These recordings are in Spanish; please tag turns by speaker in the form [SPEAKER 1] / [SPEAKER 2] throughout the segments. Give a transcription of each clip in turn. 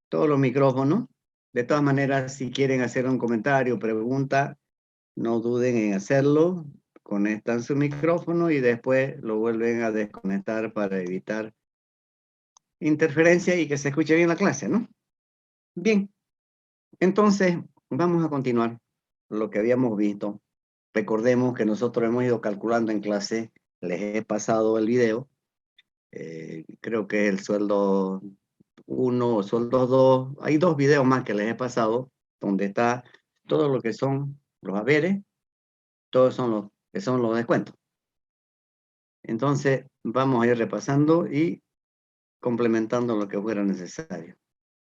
[SPEAKER 1] todos los micrófonos. De todas maneras, si quieren hacer un comentario o pregunta, no duden en hacerlo. Conectan su micrófono y después lo vuelven a desconectar para evitar interferencia y que se escuche bien la clase, ¿no? Bien, entonces vamos a continuar lo que habíamos visto. Recordemos que nosotros hemos ido calculando en clase, les he pasado el video, creo que es el sueldo 1 o sueldo 2, hay 2 videos más que les he pasado, donde está todo lo que son los haberes, todos son los que son los descuentos. Entonces vamos a ir repasando y complementando lo que fuera necesario.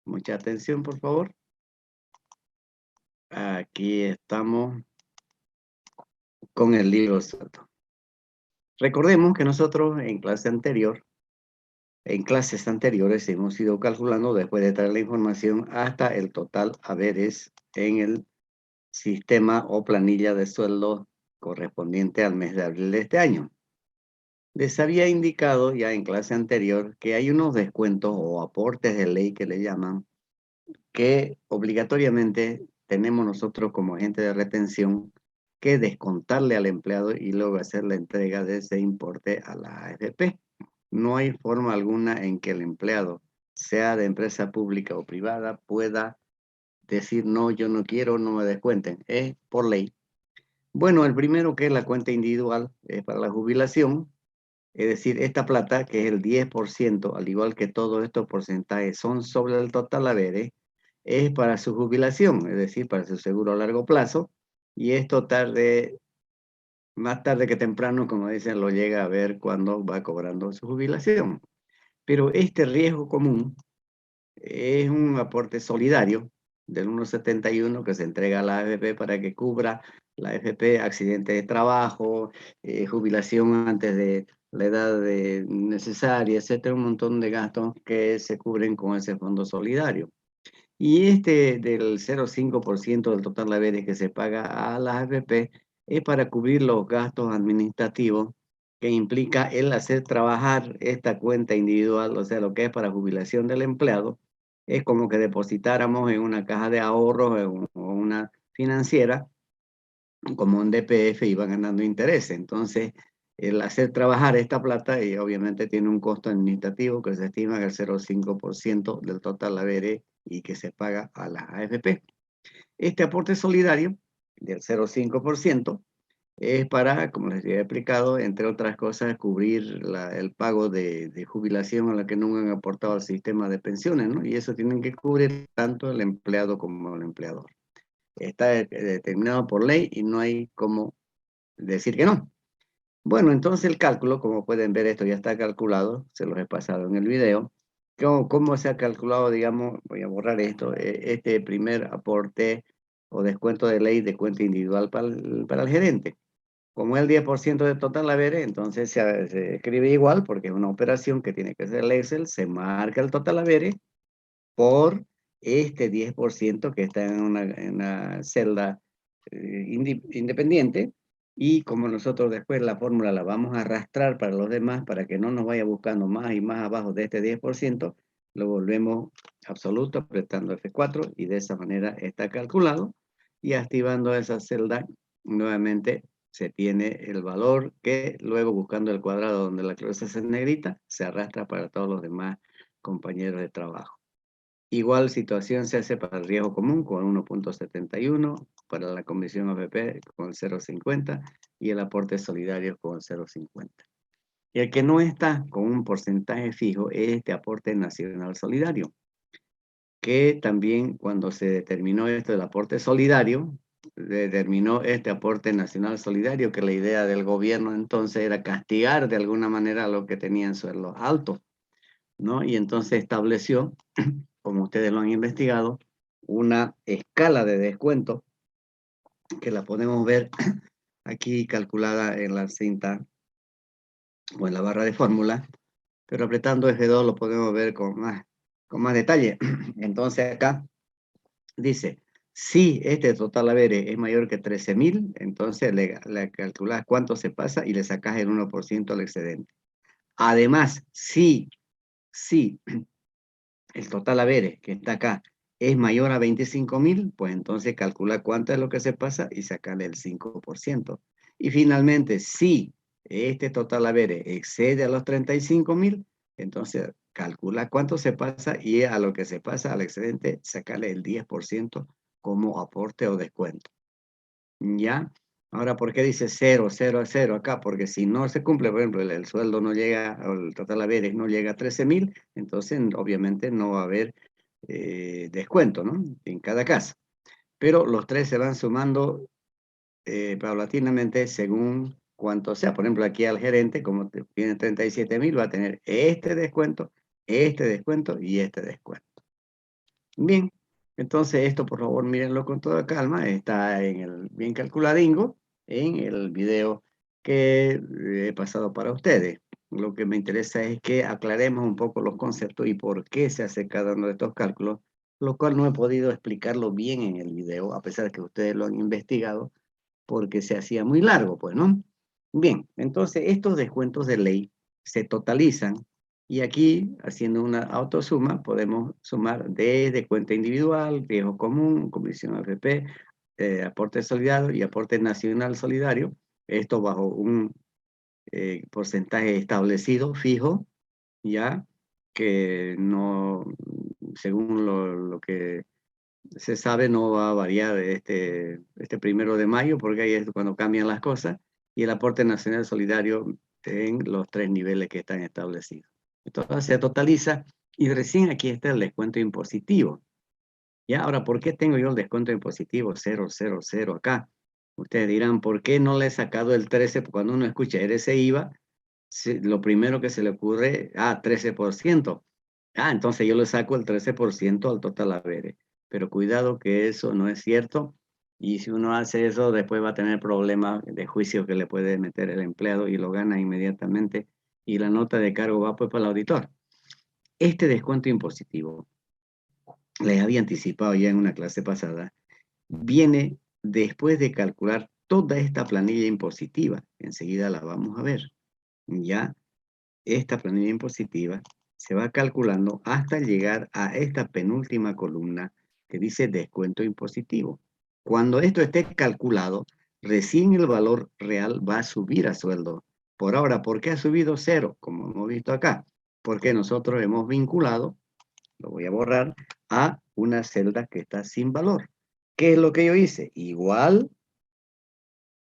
[SPEAKER 1] Mucha atención, por favor. Aquí estamos con el libro suelto. Recordemos que nosotros en clases anteriores hemos ido calculando después de traer la información hasta el total haberes en el sistema o planilla de sueldo correspondiente al mes de abril de este año. Les había indicado ya en clase anterior que hay unos descuentos o aportes de ley que le llaman, que obligatoriamente tenemos nosotros como agente de retención que descontarle al empleado y luego hacer la entrega de ese importe a la AFP. No hay forma alguna en que el empleado, sea de empresa pública o privada, pueda decir, no, yo no quiero, no me descuenten. Es por ley. Bueno, el primero, que es la cuenta individual, es para la jubilación. Es decir, esta plata, que es el 10%, al igual que todos estos porcentajes son sobre el total haberes, es para su jubilación, es decir, para su seguro a largo plazo. Y esto más tarde que temprano, como dicen, lo llega a ver cuando va cobrando su jubilación. Pero este riesgo común es un aporte solidario del 1,71 que se entrega a la AFP para que cubra la AFP accidente de trabajo, jubilación antes de la edad necesaria, etcétera, un montón de gastos que se cubren con ese fondo solidario. Y este del 0,5% del total de haberes que se paga a la AFP es para cubrir los gastos administrativos que implica el hacer trabajar esta cuenta individual, o sea, lo que es para jubilación del empleado, es como que depositáramos en una caja de ahorros o una financiera, como un DPF, y va ganando interés. Entonces, el hacer trabajar esta plata y obviamente tiene un costo administrativo que se estima que el 0,5% del total haberes y que se paga a la AFP. Este aporte solidario del 0,5% es para, como les había explicado, entre otras cosas, cubrir el pago de jubilación a la que nunca han aportado al sistema de pensiones, ¿no? Y eso tienen que cubrir tanto el empleado como el empleador. Está determinado por ley y no hay cómo decir que no. Bueno, entonces el cálculo, como pueden ver, esto ya está calculado, se los he pasado en el video. ¿Cómo se ha calculado, digamos, voy a borrar esto, este primer aporte o descuento de ley de cuenta individual para el gerente? Como es el 10% del total haberes, entonces se escribe igual porque es una operación que tiene que hacer el Excel, se marca el total haberes por este 10% que está en una celda independiente, y como nosotros después la fórmula la vamos a arrastrar para los demás para que no nos vaya buscando más y más abajo de este 10%, lo volvemos absoluto apretando F4 y de esa manera está calculado, y activando esa celda nuevamente se tiene el valor que luego, buscando el cuadrado donde la cruz es en negrita, se arrastra para todos los demás compañeros de trabajo. Igual situación se hace para el riesgo común con 1,71, para la comisión AFP con 0,50 y el aporte solidario con 0,50. Y el que no está con un porcentaje fijo es este aporte nacional solidario, que también, cuando se determinó esto del aporte solidario, determinó este aporte nacional solidario, que la idea del gobierno entonces era castigar de alguna manera a los que tenían sueldos altos, ¿no? Y entonces estableció, como ustedes lo han investigado, una escala de descuento que la podemos ver aquí calculada en la cinta o en la barra de fórmula, pero apretando F2 lo podemos ver con más detalle. Entonces acá dice, si este total haberes es mayor que 13.000, entonces le calculas cuánto se pasa y le sacas el 1% al excedente. Además, si el total haberes que está acá es mayor a 25.000, pues entonces calcula cuánto es lo que se pasa y sacarle el 5%. Y finalmente, si este total haberes excede a los 35.000, entonces calcula cuánto se pasa y a lo que se pasa al excedente, sacarle el 10% como aporte o descuento. ¿Ya? Ahora, ¿por qué dice 0, 0 a 0 acá? Porque si no se cumple, por ejemplo, el sueldo no llega, o el total haberes no llega a 13.000, entonces obviamente no va a haber descuento, ¿no? En cada caso. Pero los tres se van sumando paulatinamente según cuánto sea. Por ejemplo, aquí al gerente, como tiene 37.000, va a tener este descuento y este descuento. Bien, entonces esto por favor mírenlo con toda calma, está en el bien calculadingo, en el video que he pasado para ustedes. Lo que me interesa es que aclaremos un poco los conceptos y por qué se hace cada uno de estos cálculos, lo cual no he podido explicarlo bien en el video, a pesar de que ustedes lo han investigado, porque se hacía muy largo, pues, ¿no? Bien, entonces estos descuentos de ley se totalizan y aquí, haciendo una autosuma, podemos sumar desde cuenta individual, riesgo común, comisión AFP, aporte solidario y aporte nacional solidario, esto bajo un porcentaje establecido, fijo, ya que no, según lo que se sabe, no va a variar este 1 de mayo, porque ahí es cuando cambian las cosas, y el aporte nacional solidario en los 3 niveles que están establecidos. Entonces se totaliza y recién aquí está el descuento impositivo. ¿Ya? Ahora, ¿por qué tengo yo el descuento impositivo 000 acá? Ustedes dirán, ¿por qué no le he sacado el 13? Cuando uno escucha ese IVA, lo primero que se le ocurre, 13%. Entonces yo le saco el 13% al total haberes. Pero cuidado que eso no es cierto. Y si uno hace eso, después va a tener problemas de juicio que le puede meter el empleado y lo gana inmediatamente. Y la nota de cargo va pues para el auditor. Este descuento impositivo, les había anticipado ya en una clase pasada, viene después de calcular toda esta planilla impositiva. Enseguida la vamos a ver. Ya esta planilla impositiva se va calculando hasta llegar a esta penúltima columna que dice descuento impositivo. Cuando esto esté calculado, recién el valor real va a subir a sueldo. Por ahora, ¿por qué ha subido 0? Como hemos visto acá, porque nosotros hemos vinculado, lo voy a borrar, a una celda que está sin valor. ¿Qué es lo que yo hice? Igual,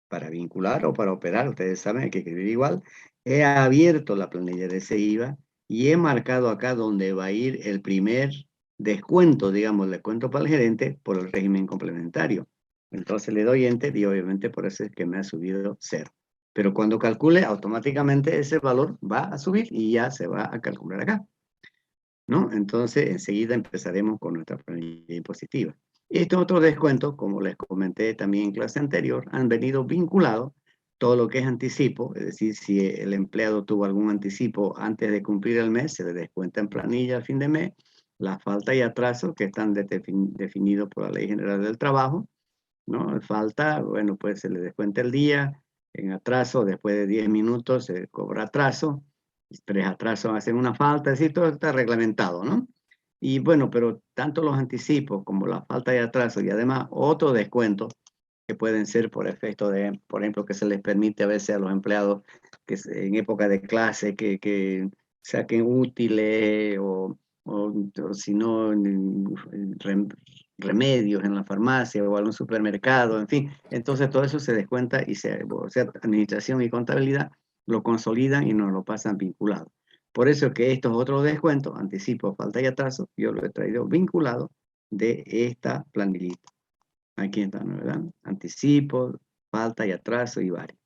[SPEAKER 1] para vincular o para operar, ustedes saben que escribir igual, he abierto la planilla de ese IVA y he marcado acá donde va a ir el primer descuento, digamos, el descuento para el gerente por el régimen complementario. Entonces le doy Enter y obviamente por eso es que me ha subido 0. Pero cuando calcule, automáticamente ese valor va a subir y ya se va a calcular acá, ¿no? Entonces enseguida empezaremos con nuestra planilla impositiva. Estos otros descuentos, como les comenté también en clase anterior, han venido vinculados todo lo que es anticipo, es decir, si el empleado tuvo algún anticipo antes de cumplir el mes, se le descuenta en planilla a fin de mes, la falta y atraso que están definidos por la Ley General del Trabajo, ¿no? Falta, bueno, pues se le descuenta el día, en atraso, después de 10 minutos se cobra atraso, 3 atrasos hacen una falta, es decir, todo está reglamentado, ¿no? Y bueno, pero tanto los anticipos como la falta de atraso y además otros descuentos que pueden ser por efecto de, por ejemplo, que se les permite a veces a los empleados que en época de clase que saquen útiles o si no, remedios en la farmacia o algún supermercado, en fin. Entonces todo eso se descuenta y o sea, administración y contabilidad lo consolidan y nos lo pasan vinculado. Por eso que estos otros descuentos, anticipo, falta y atraso, yo lo he traído vinculado de esta planillita. Aquí están, ¿verdad? Anticipo, falta y atraso y varios.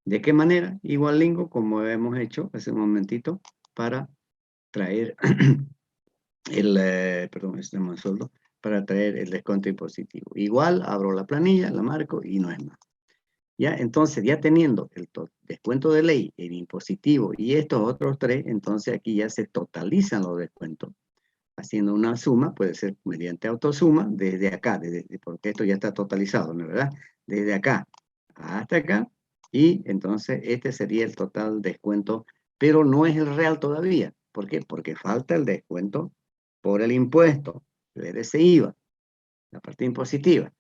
[SPEAKER 1] ¿De qué manera? Igual lingo, como hemos hecho hace un momentito, para traer perdón, el sueldo, para traer el descuento impositivo. Igual, abro la planilla, la marco y no es más. Ya, entonces, ya teniendo el descuento de ley, el impositivo y estos otros tres, entonces aquí ya se totalizan los descuentos. Haciendo una suma, puede ser mediante autosuma, desde acá, porque esto ya está totalizado, ¿no es verdad? Desde acá hasta acá, y entonces este sería el total descuento, pero no es el real todavía. ¿Por qué? Porque falta el descuento por el impuesto, ese IVA, la parte impositiva.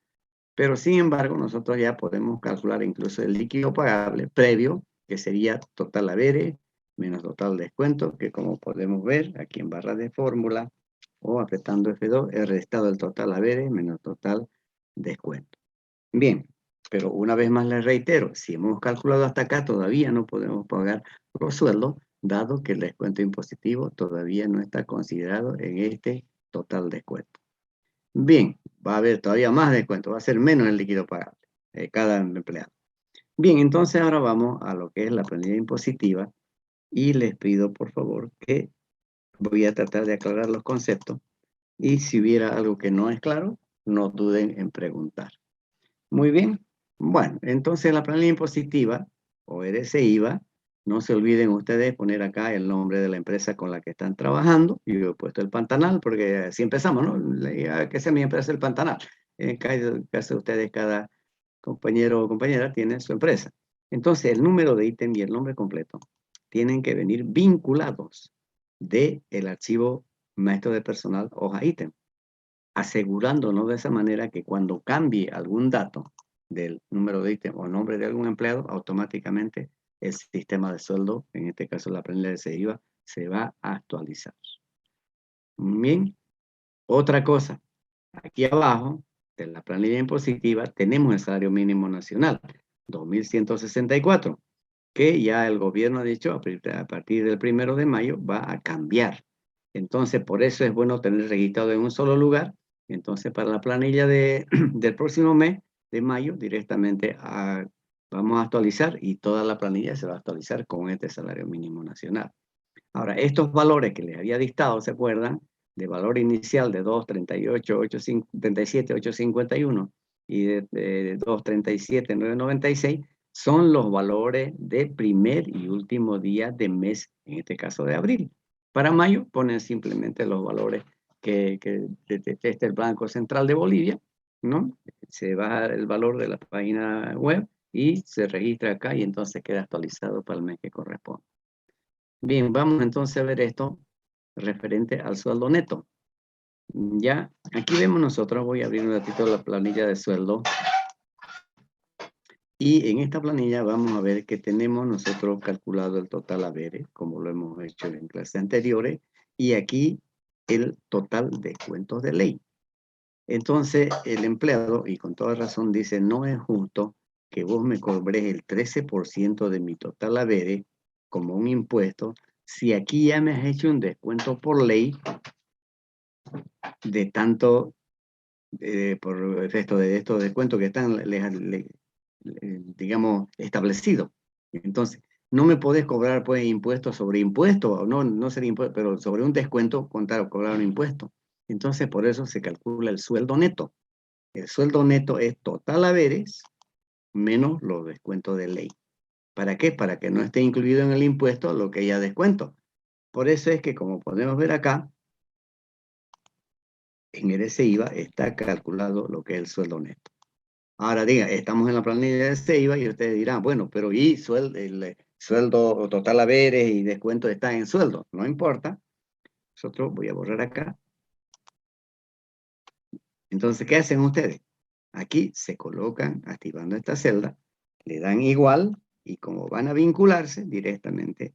[SPEAKER 1] Pero sin embargo, nosotros ya podemos calcular incluso el líquido pagable previo, que sería total haberes menos total descuento, que como podemos ver aquí en barra de fórmula o apretando F2, el restado del total haberes menos total descuento. Bien, pero una vez más les reitero, si hemos calculado hasta acá, todavía no podemos pagar los sueldos, dado que el descuento impositivo todavía no está considerado en este total descuento. Bien, va a haber todavía más descuento, va a ser menos el líquido pagable de cada empleado. Bien, entonces ahora vamos a lo que es la planilla impositiva y les pido por favor que voy a tratar de aclarar los conceptos y si hubiera algo que no es claro, no duden en preguntar. Muy bien, bueno, entonces la planilla impositiva o RCIVA, no se olviden ustedes poner acá el nombre de la empresa con la que están trabajando. Yo he puesto el Pantanal porque así empezamos, ¿no? Que sea mi empresa el Pantanal. En el caso de ustedes, cada compañero o compañera tiene su empresa. Entonces, el número de ítem y el nombre completo tienen que venir vinculados del archivo maestro de personal hoja ítem, asegurándonos de esa manera que cuando cambie algún dato del número de ítem o nombre de algún empleado, automáticamente el sistema de sueldo, en este caso la planilla de IVA, se va a actualizar. Bien, otra cosa, aquí abajo de la planilla impositiva tenemos el salario mínimo nacional, 2.164, que ya el gobierno ha dicho a partir del 1 de mayo va a cambiar. Entonces, por eso es bueno tener registrado en un solo lugar. Entonces, para la planilla del próximo mes, de mayo, directamente vamos a actualizar y toda la planilla se va a actualizar con este salario mínimo nacional. Ahora, estos valores que les había dictado, ¿se acuerdan? De valor inicial de 2.37.851 y de 2.37.996 son los valores de primer y último día de mes, en este caso de abril. Para mayo ponen simplemente los valores que detecta el Banco Central de Bolivia, ¿no? Se baja el valor de la página web y se registra acá y entonces queda actualizado para el mes que corresponde. Bien, vamos entonces a ver esto referente al sueldo neto. Ya, aquí vemos nosotros, voy a abrir un ratito la planilla de sueldo. Y en esta planilla vamos a ver que tenemos nosotros calculado el total haberes, como lo hemos hecho en clases anteriores, y aquí el total descuentos de ley. Entonces, el empleado, y con toda razón, dice, no es justo que vos me cobres el 13% de mi total haberes como un impuesto, si aquí ya me has hecho un descuento por ley de tanto, por efecto de estos descuentos que están, digamos, establecidos. Entonces, no me podés cobrar pues impuestos sobre impuestos, no sería impuesto, pero sobre un descuento cobrar un impuesto. Entonces, por eso se calcula el sueldo neto. El sueldo neto es total haberes menos los descuentos de ley. ¿Para qué? Para que no esté incluido en el impuesto lo que ya descuento. Por eso es que, como podemos ver acá, en el SIVA está calculado lo que es el sueldo neto. Ahora diga, estamos en la planilla de SIVA y ustedes dirán, bueno, pero ¿y el sueldo total haberes y descuento están en sueldo? No importa. Nosotros voy a borrar acá. Entonces, ¿qué hacen ustedes? Aquí se colocan activando esta celda, le dan igual y como van a vincularse directamente,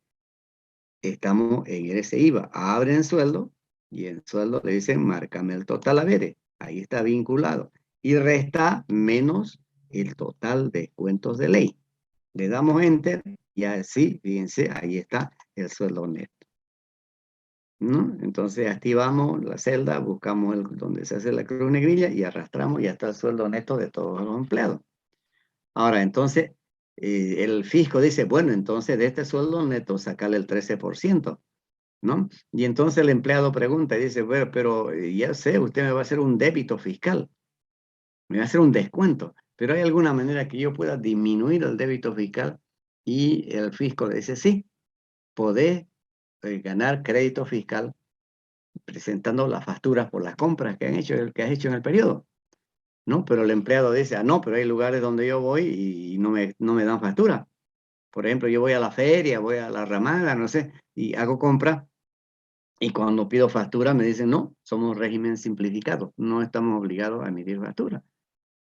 [SPEAKER 1] estamos en ese IVA. Abren sueldo y en sueldo le dicen, márcame el total haberes. Ahí está vinculado. Y resta menos el total de descuentos de ley. Le damos enter y así, fíjense, ahí está el sueldo neto, ¿no? Entonces activamos la celda, buscamos donde se hace la cruz negrilla y arrastramos y ya está el sueldo neto de todos los empleados. Ahora, entonces, el fisco dice, bueno, entonces de este sueldo neto sacarle el 13%, ¿no? Y entonces el empleado pregunta y dice, bueno, pero ya sé, usted me va a hacer un débito fiscal, me va a hacer un descuento, pero ¿hay alguna manera que yo pueda disminuir el débito fiscal? Y el fisco le dice, sí, podés ganar crédito fiscal presentando las facturas por las compras que has hecho en el periodo, ¿no? Pero el empleado dice, ah, no, pero hay lugares donde yo voy y no me dan factura. Por ejemplo, yo voy a la feria, voy a la ramada, no sé, y hago compras Y cuando pido factura me dicen, no, somos régimen simplificado, no estamos obligados a emitir factura,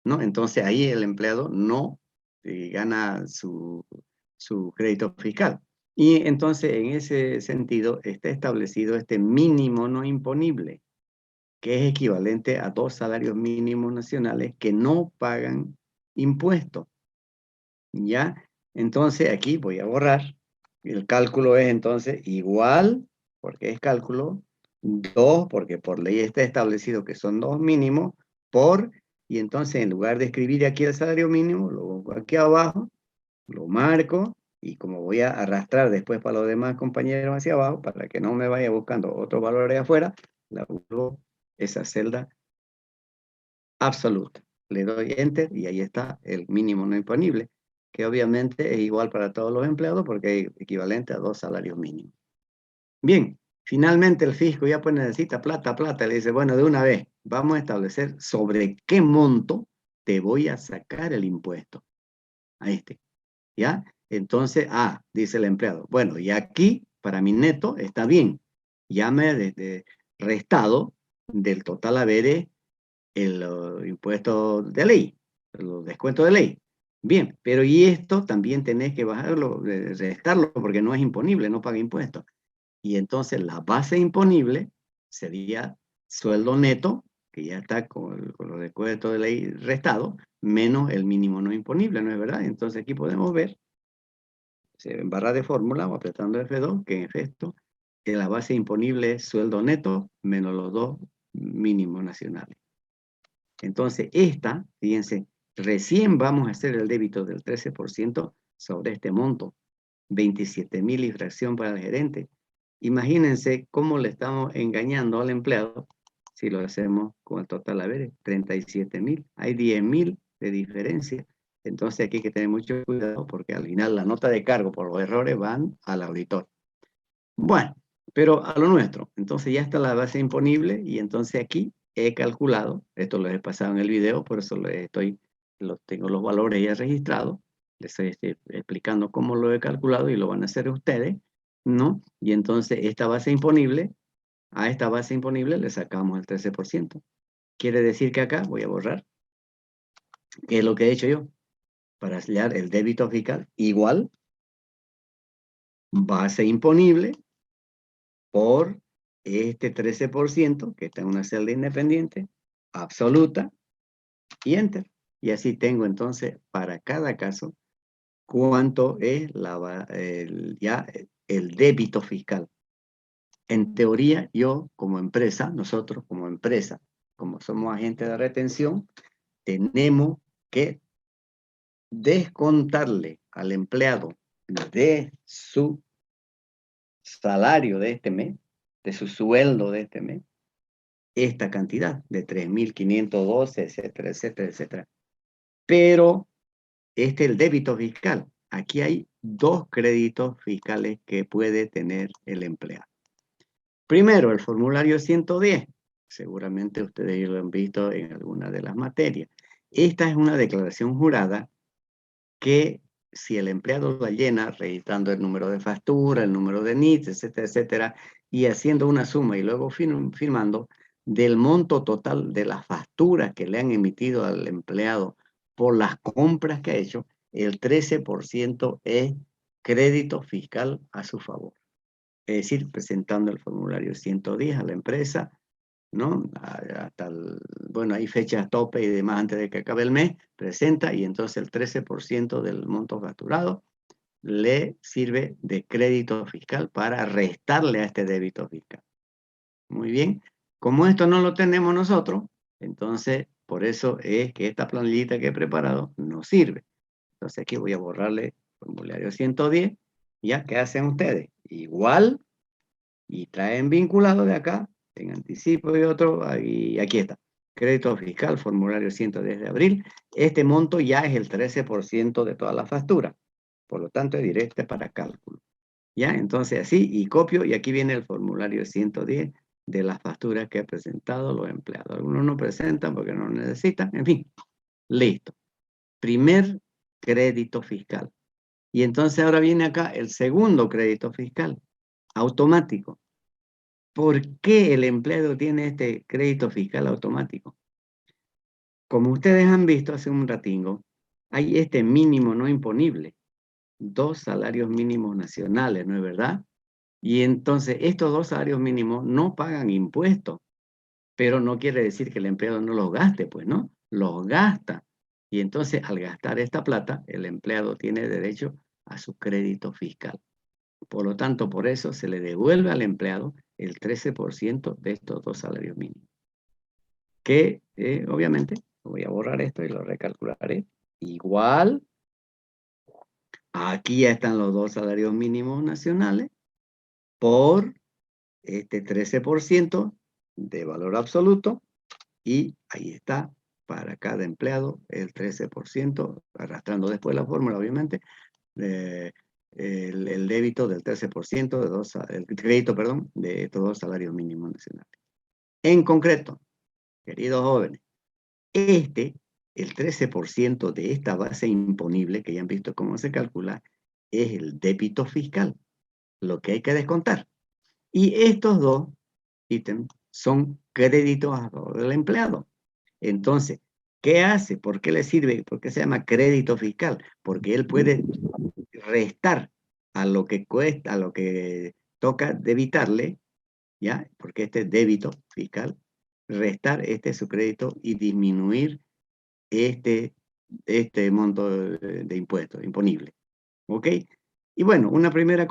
[SPEAKER 1] ¿no? Entonces ahí el empleado no gana su crédito fiscal. Y entonces en ese sentido está establecido este mínimo no imponible, que es equivalente a 2 salarios mínimos nacionales que no pagan impuestos, ¿ya? Entonces aquí voy a borrar. El cálculo es entonces igual, porque es cálculo, 2, porque por ley está establecido que son 2 mínimos, por, y entonces en lugar de escribir aquí el salario mínimo, lo pongo aquí abajo, lo marco, y como voy a arrastrar después para los demás compañeros hacia abajo, para que no me vaya buscando otros valores afuera, la busco esa celda absoluta. Le doy Enter y ahí está el mínimo no imponible, que obviamente es igual para todos los empleados porque es equivalente a 2 salarios mínimos. Bien, finalmente el fisco ya pues necesita plata, le dice, bueno, de una vez, vamos a establecer sobre qué monto te voy a sacar el impuesto a este, ¿ya? Entonces, dice el empleado, bueno, y aquí para mi neto está bien, ya me he restado del total haberes el impuesto de ley, los descuentos de ley. Bien, pero y esto también tenés que bajarlo, restarlo, porque no es imponible, no paga impuestos. Y entonces la base imponible sería sueldo neto, que ya está con los descuentos de ley restado, menos el mínimo no imponible, ¿no es verdad? Entonces aquí podemos ver, en barra de fórmula o apretando F2, que en efecto, que la base imponible es sueldo neto menos los 2 mínimos nacionales. Entonces, fíjense, recién vamos a hacer el débito del 13% sobre este monto, 27.000 y fracción para el gerente. Imagínense cómo le estamos engañando al empleado si lo hacemos con el total haberes, 37.000. Hay 10.000 de diferencia. Entonces aquí hay que tener mucho cuidado porque al final la nota de cargo por los errores van al auditor. Bueno, pero a lo nuestro. Entonces ya está la base imponible y entonces aquí he calculado, esto lo he pasado en el video, por eso tengo los valores ya registrados, les estoy explicando cómo lo he calculado y lo van a hacer ustedes, ¿no? Y entonces a esta base imponible le sacamos el 13%. Quiere decir que acá voy a borrar, ¿qué es lo que he hecho yo? Para hallar el débito fiscal igual base imponible por este 13% que está en una celda independiente, absoluta, y Enter. Y así tengo entonces para cada caso cuánto es el débito fiscal. En teoría, yo como empresa, nosotros como empresa, como somos agentes de retención, tenemos que descontarle al empleado de su salario de este mes, de su sueldo de este mes, esta cantidad de 3.512, etcétera, etcétera, etcétera. Pero este es el débito fiscal. Aquí hay 2 créditos fiscales que puede tener el empleado. Primero, el formulario 110. Seguramente ustedes lo han visto en alguna de las materias. Esta es una declaración jurada que si el empleado la llena registrando el número de factura, el número de NIT, etcétera, etcétera, y haciendo una suma y luego firmando del monto total de las facturas que le han emitido al empleado por las compras que ha hecho, el 13% es crédito fiscal a su favor. Es decir, presentando el formulario 110 a la empresa, ¿no? Bueno, hay fechas tope y demás antes de que acabe el mes, presenta y entonces el 13% del monto facturado le sirve de crédito fiscal para restarle a este débito fiscal. Muy bien. Como esto no lo tenemos nosotros, entonces por eso es que esta planillita que he preparado no sirve. Entonces aquí voy a borrarle formulario 110. ¿Ya? ¿Qué hacen ustedes? Igual, y traen vinculado de acá, en anticipo y otro, y aquí está. Crédito fiscal, formulario 110 de abril. Este monto ya es el 13% de toda la factura. Por lo tanto, es directa para cálculo. ¿Ya? Entonces así, y copio, y aquí viene el formulario 110 de las facturas que he presentado los empleados. Algunos no presentan porque no necesitan. En fin, listo. Primer crédito fiscal. Y entonces ahora viene acá el segundo crédito fiscal, automático. ¿Por qué el empleado tiene este crédito fiscal automático? Como ustedes han visto hace un ratingo, hay este mínimo no imponible, 2 salarios mínimos nacionales, ¿no es verdad? Y entonces estos 2 salarios mínimos no pagan impuestos, pero no quiere decir que el empleado no los gaste, pues, ¿no? Los gasta. Y entonces al gastar esta plata, el empleado tiene derecho a su crédito fiscal. Por lo tanto, por eso se le devuelve al empleado el 13% de estos 2 salarios mínimos. Que obviamente, voy a borrar esto y lo recalcularé. Igual, aquí ya están los 2 salarios mínimos nacionales por este 13% de valor absoluto, y ahí está para cada empleado el 13%, arrastrando después la fórmula, obviamente, el débito del 13% el crédito, perdón, de estos 2 salarios mínimos nacionales. En concreto, queridos jóvenes, el 13% de esta base imponible, que ya han visto cómo se calcula, es el débito fiscal, lo que hay que descontar. Y estos 2 ítems son créditos a favor del empleado. Entonces, ¿qué hace? ¿Por qué le sirve? ¿Por qué se llama crédito fiscal? Porque él puede restar a lo que cuesta, a lo que toca debitarle, ¿ya? Porque este débito fiscal, restar su crédito y disminuir este monto de impuestos imponible. ¿Ok? Y bueno, una primera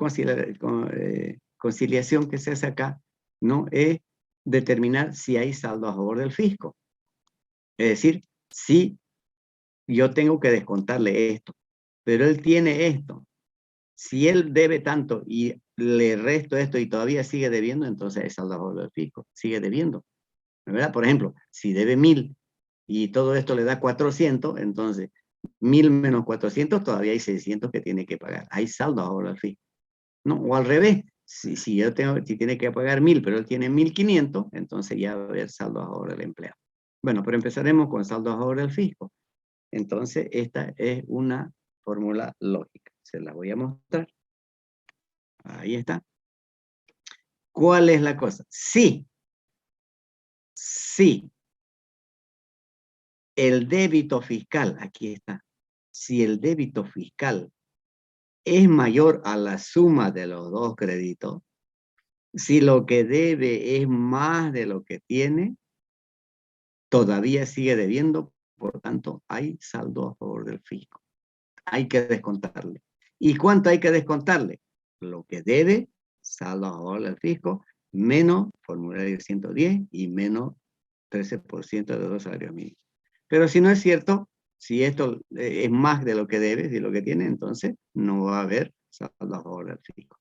[SPEAKER 1] conciliación que se hace acá, ¿no? Es determinar si hay saldo a favor del fisco. Es decir, si yo tengo que descontarle esto, pero él tiene esto. Si él debe tanto y le resto esto y todavía sigue debiendo, entonces es saldo a favor del fisco, sigue debiendo, ¿verdad? Por ejemplo, si debe 1,000 y todo esto le da 400, entonces 1,000 menos 400, todavía hay 600 que tiene que pagar. Hay saldo a favor del fisco. No, o al revés, si tiene que pagar 1,000, pero él tiene 1,500, entonces ya va a haber saldo a favor del empleado. Bueno, pero empezaremos con saldo a favor del fisco. Entonces, esta es una fórmula lógica. Se la voy a mostrar. Ahí está. ¿Cuál es la cosa? Sí, el débito fiscal, aquí está. Si el débito fiscal es mayor a la suma de los 2 créditos, si lo que debe es más de lo que tiene, todavía sigue debiendo, por tanto, hay saldo a favor del fisco. Hay que descontarle. ¿Y cuánto hay que descontarle? Lo que debe, saldo a favor del fisco, menos formulario 110 y menos 13% de 2 salarios mínimos. Pero si no es cierto, si esto es más de lo que debe, de lo que tiene, entonces no va a haber saldo a favor del fisco.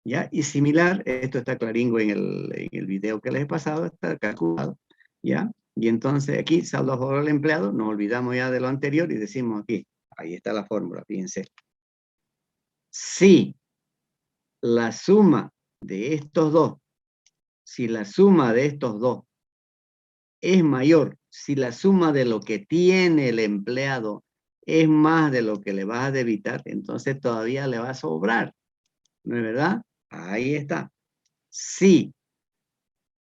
[SPEAKER 1] ¿Ya? Y similar, esto está claringo en el video que les he pasado, está calculado, ¿ya? Y entonces aquí, saldo a favor del empleado, nos olvidamos ya de lo anterior y decimos aquí, ahí está la fórmula, fíjense. Si la suma de estos dos, si la suma de estos dos es mayor, si la suma de lo que tiene el empleado es más de lo que le vas a debitar, entonces todavía le va a sobrar, ¿no es verdad? Ahí está. Si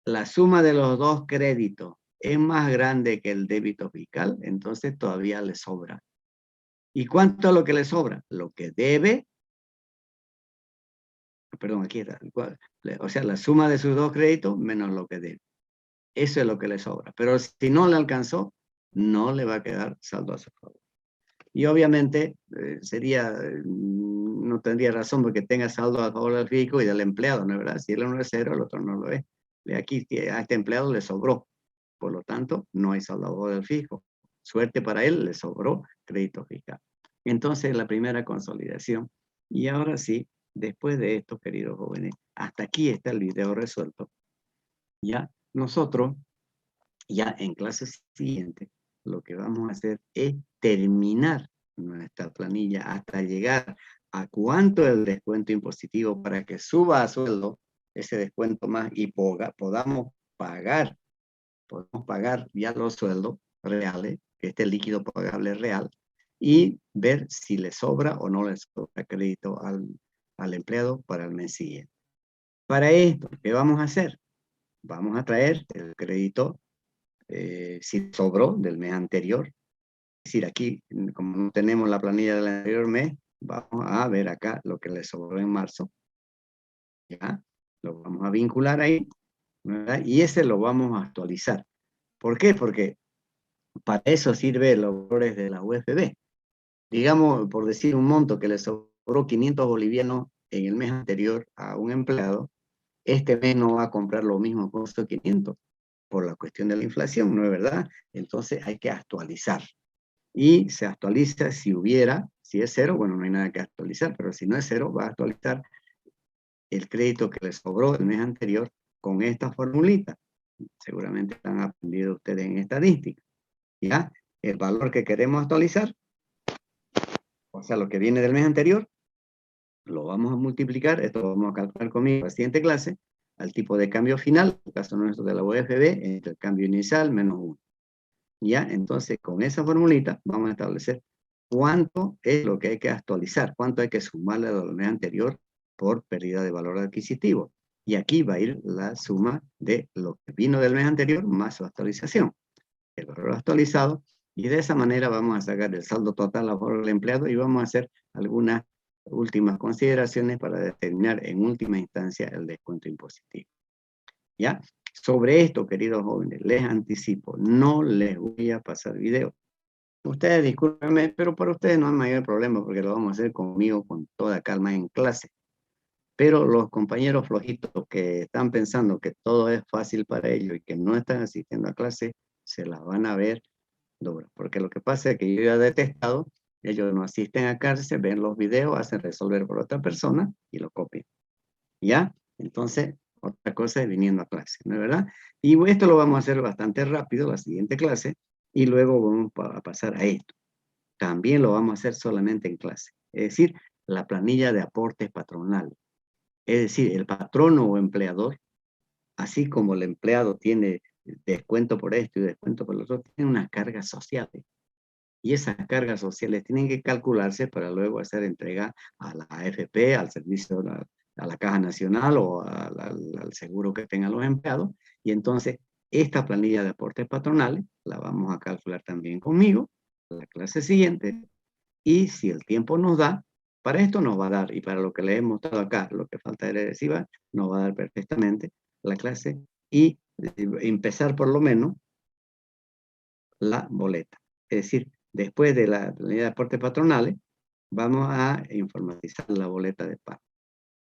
[SPEAKER 1] la suma de los 2 créditos es más grande que el débito fiscal, entonces todavía le sobra. ¿Y cuánto es lo que le sobra? Lo que debe, perdón, aquí está, o sea, la suma de sus 2 créditos menos lo que debe. Eso es lo que le sobra. Pero si no le alcanzó, no le va a quedar saldo a su favor. Y obviamente no tendría razón porque tenga saldo a favor del fisco y del empleado, ¿no es verdad? Si el uno es 0, el otro no lo es. De aquí a este empleado le sobró. Por lo tanto, no hay saldo a favor del fisco. Suerte para él, le sobró crédito fiscal. Entonces, la primera consolidación. Y ahora sí, después de esto, queridos jóvenes, hasta aquí está el video resuelto. Ya nosotros, ya en clase siguiente, lo que vamos a hacer es terminar nuestra planilla hasta llegar a cuánto es el descuento impositivo para que suba a sueldo ese descuento más y podamos pagar ya los sueldos reales, que este líquido pagable real, y ver si le sobra o no le sobra crédito al empleado para el mes siguiente. Para esto, ¿qué vamos a hacer? Vamos a traer el crédito si sobró del mes anterior. Es decir, aquí, como no tenemos la planilla del anterior mes, vamos a ver acá lo que le sobró en marzo. ¿Ya? Lo vamos a vincular ahí, ¿verdad? Y ese lo vamos a actualizar. ¿Por qué? Porque para eso sirve los valores de la UFB. Digamos, por decir un monto que le sobró 500 bolivianos en el mes anterior a un empleado, este mes no va a comprar lo mismo con esos 500 por la cuestión de la inflación, ¿no es verdad? Entonces hay que actualizar. Y se actualiza si es cero, bueno, no hay nada que actualizar, pero si no es cero, va a actualizar el crédito que les sobró el mes anterior con esta formulita. Seguramente han aprendido ustedes en estadística. ¿Ya? El valor que queremos actualizar, o sea, lo que viene del mes anterior, lo vamos a multiplicar, esto lo vamos a calcular conmigo en la siguiente clase, al tipo de cambio final, en el caso nuestro de la UFB, entre el cambio inicial menos 1. ¿Ya? Entonces, con esa formulita vamos a establecer cuánto es lo que hay que actualizar, cuánto hay que sumarle al mes anterior por pérdida de valor adquisitivo. Y aquí va a ir la suma de lo que vino del mes anterior más su actualización, el valor actualizado, y de esa manera vamos a sacar el saldo total a favor del empleado y vamos a hacer algunas últimas consideraciones para determinar en última instancia el descuento impositivo. ¿Ya? Sobre esto, queridos jóvenes, les anticipo, no les voy a pasar video. Ustedes discúlpenme, pero para ustedes no hay mayor problema porque lo vamos a hacer conmigo con toda calma en clase. Pero los compañeros flojitos que están pensando que todo es fácil para ellos y que no están asistiendo a clase, se las van a ver duras. Porque lo que pasa es que yo ya he detectado, ellos no asisten a clase, ven los videos, hacen resolver por otra persona y lo copian. ¿Ya? Entonces, otra cosa es viniendo a clase, ¿no es verdad? Y esto lo vamos a hacer bastante rápido, la siguiente clase, y luego vamos a pasar a esto. También lo vamos a hacer solamente en clase. Es decir, la planilla de aportes patronales. Es decir, el patrono o empleador, así como el empleado tiene descuento por esto y descuento por lo otro, tiene unas cargas sociales. Y esas cargas sociales tienen que calcularse para luego hacer entrega a la AFP, al servicio, a la Caja Nacional o al seguro que tengan los empleados. Y entonces, esta planilla de aportes patronales la vamos a calcular también conmigo, la clase siguiente. Y si el tiempo nos da, para esto nos va a dar, y para lo que le he mostrado acá, lo que falta de regresiva, nos va a dar perfectamente la clase y empezar por lo menos la boleta. Es decir, después de la planilla de aportes patronales, vamos a informatizar la boleta de pago.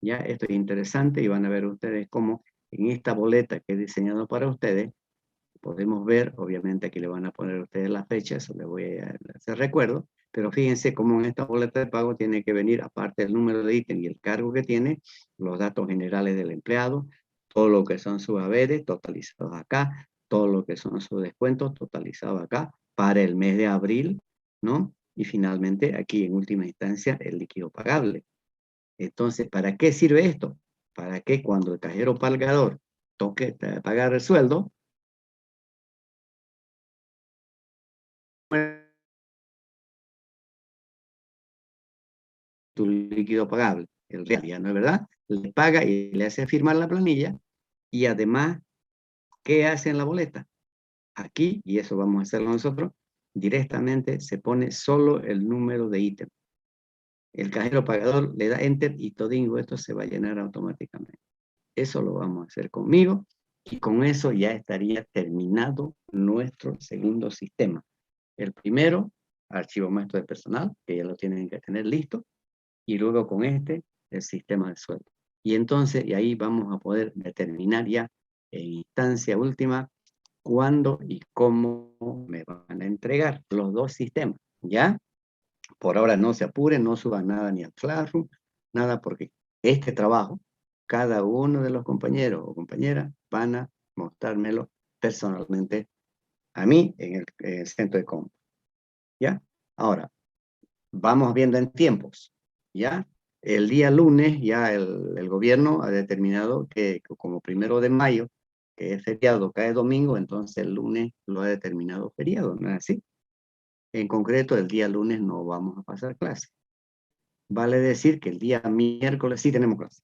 [SPEAKER 1] Ya, esto es interesante y van a ver ustedes cómo en esta boleta que he diseñado para ustedes, podemos ver, obviamente aquí le van a poner ustedes la fecha, eso les voy a hacer recuerdo, pero fíjense cómo en esta boleta de pago tiene que venir, aparte del número de ítem y el cargo que tiene, los datos generales del empleado, todo lo que son sus haberes totalizados acá, todo lo que son sus descuentos totalizados acá para el mes de abril, ¿no? Y finalmente aquí en última instancia el líquido pagable. Entonces, ¿para qué sirve esto? Para que cuando el cajero pagador toque pagar el sueldo, tu líquido pagable, el real, ¿ya no es verdad? Le paga y le hace firmar la planilla y además, ¿qué hace en la boleta? Aquí, y eso vamos a hacerlo nosotros, directamente se pone solo el número de ítem. El cajero pagador le da enter y todo esto se va a llenar automáticamente. Eso lo vamos a hacer conmigo y con eso ya estaría terminado nuestro segundo sistema. El primero, archivo maestro de personal, que ya lo tienen que tener listo, y luego con este, el sistema de sueldo. Y entonces, y ahí vamos a poder determinar ya en instancia última cuándo y cómo me van a entregar los dos sistemas, ¿ya? Por ahora no se apuren, no suban nada ni al Classroom, nada, porque este trabajo, cada uno de los compañeros o compañeras van a mostrármelo personalmente a mí en el centro de compra, ¿ya? Ahora, vamos viendo en tiempos, ¿ya? El día lunes ya el gobierno ha determinado que como 1 de mayo, que es feriado, cae domingo, entonces el lunes lo ha determinado feriado, ¿no es así? En concreto, el día lunes no vamos a pasar clase. Vale decir que el día miércoles sí tenemos clase,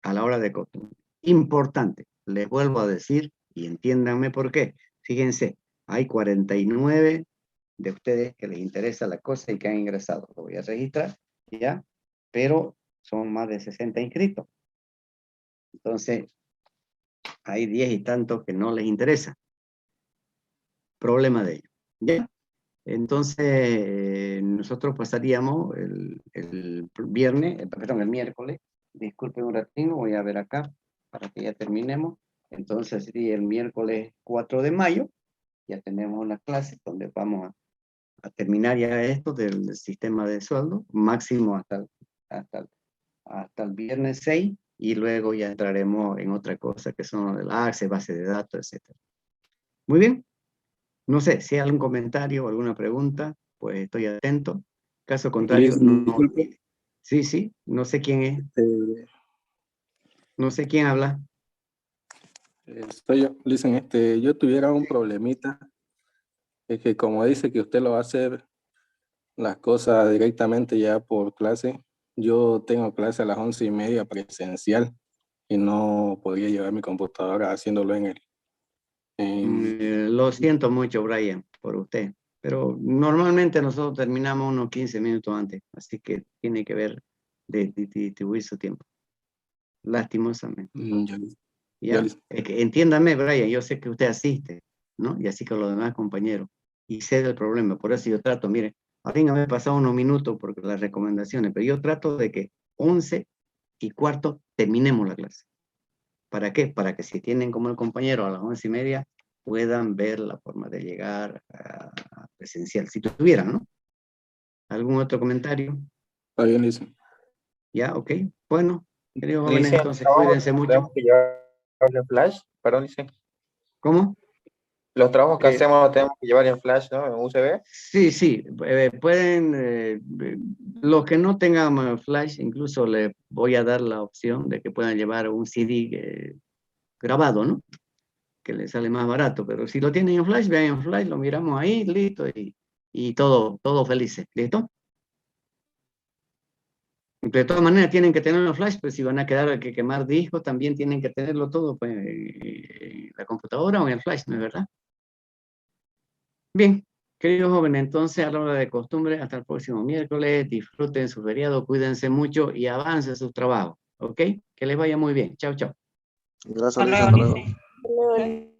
[SPEAKER 1] a la hora de costumbre. Importante, les vuelvo a decir, y entiéndanme por qué. Fíjense, hay 49 de ustedes que les interesa la cosa y que han ingresado. Lo voy a registrar, ¿ya? Pero son más de 60 inscritos. Entonces, hay 10 y tantos que no les interesa. Problema de ellos, ¿ya? Entonces, nosotros pasaríamos el viernes, perdón, el miércoles. Disculpen un ratito, voy a ver acá para que ya terminemos. Entonces, sería el miércoles 4 de mayo. Ya tenemos una clase donde vamos a terminar ya esto del sistema de sueldo, máximo hasta el viernes 6, y luego ya entraremos en otra cosa que son el AXE, base de datos, etc. Muy bien. No sé, si hay algún comentario o alguna pregunta, pues estoy atento. Caso contrario, no.
[SPEAKER 2] Disculpe.
[SPEAKER 1] Sí, sí, no sé quién es. No sé quién habla.
[SPEAKER 2] Soy yo. Listen, yo tuviera un problemita. Es que como dice que usted lo va a hacer las cosas directamente ya por clase, yo tengo clase a las 11:30 presencial y no podría llevar mi computadora haciéndolo
[SPEAKER 1] Lo siento mucho, Brian, por usted. Pero normalmente nosotros terminamos unos 15 minutos antes, así que tiene que ver de distribuir su tiempo. Lastimosamente. ¿Ya? Es que, entiéndame, Brian, yo sé que usted asiste, ¿no? Y así con los demás compañeros. Y sé del problema, por eso yo trato, mire, ahorita me he pasado unos minutos porque las recomendaciones, pero yo trato de que 11:15 terminemos la clase. ¿Para qué? Para que si tienen como el compañero a las 11:30, puedan ver la forma de llegar a presencial, si tuvieran, ¿no? ¿Algún otro comentario?
[SPEAKER 2] Está bien, Listen.
[SPEAKER 1] Ya, ok. Bueno, queridos jóvenes,
[SPEAKER 3] Listen,
[SPEAKER 1] entonces cuídense mucho.
[SPEAKER 3] Tenemos que llevar en flash, perdón, dice.
[SPEAKER 1] ¿Cómo?
[SPEAKER 3] Los trabajos que hacemos los tenemos que llevar en flash, ¿no? En USB.
[SPEAKER 1] Sí, sí, pueden, los que no tengan flash, incluso les voy a dar la opción de que puedan llevar un CD grabado, ¿no? Que les sale más barato, pero si lo tienen en flash, vean en flash, lo miramos ahí, listo, y todo felices, ¿listo? De todas maneras tienen que tenerlo en flash, pues si van a quedar que quemar discos, también tienen que tenerlo todo pues, en la computadora o en el flash, ¿no es verdad? Bien, queridos jóvenes, entonces a la hora de costumbre, hasta el próximo miércoles, disfruten su feriado, cuídense mucho y avancen sus trabajos, ¿ok? Que les vaya muy bien. Chao, chao.
[SPEAKER 4] Gracias, Luis. Hasta luego.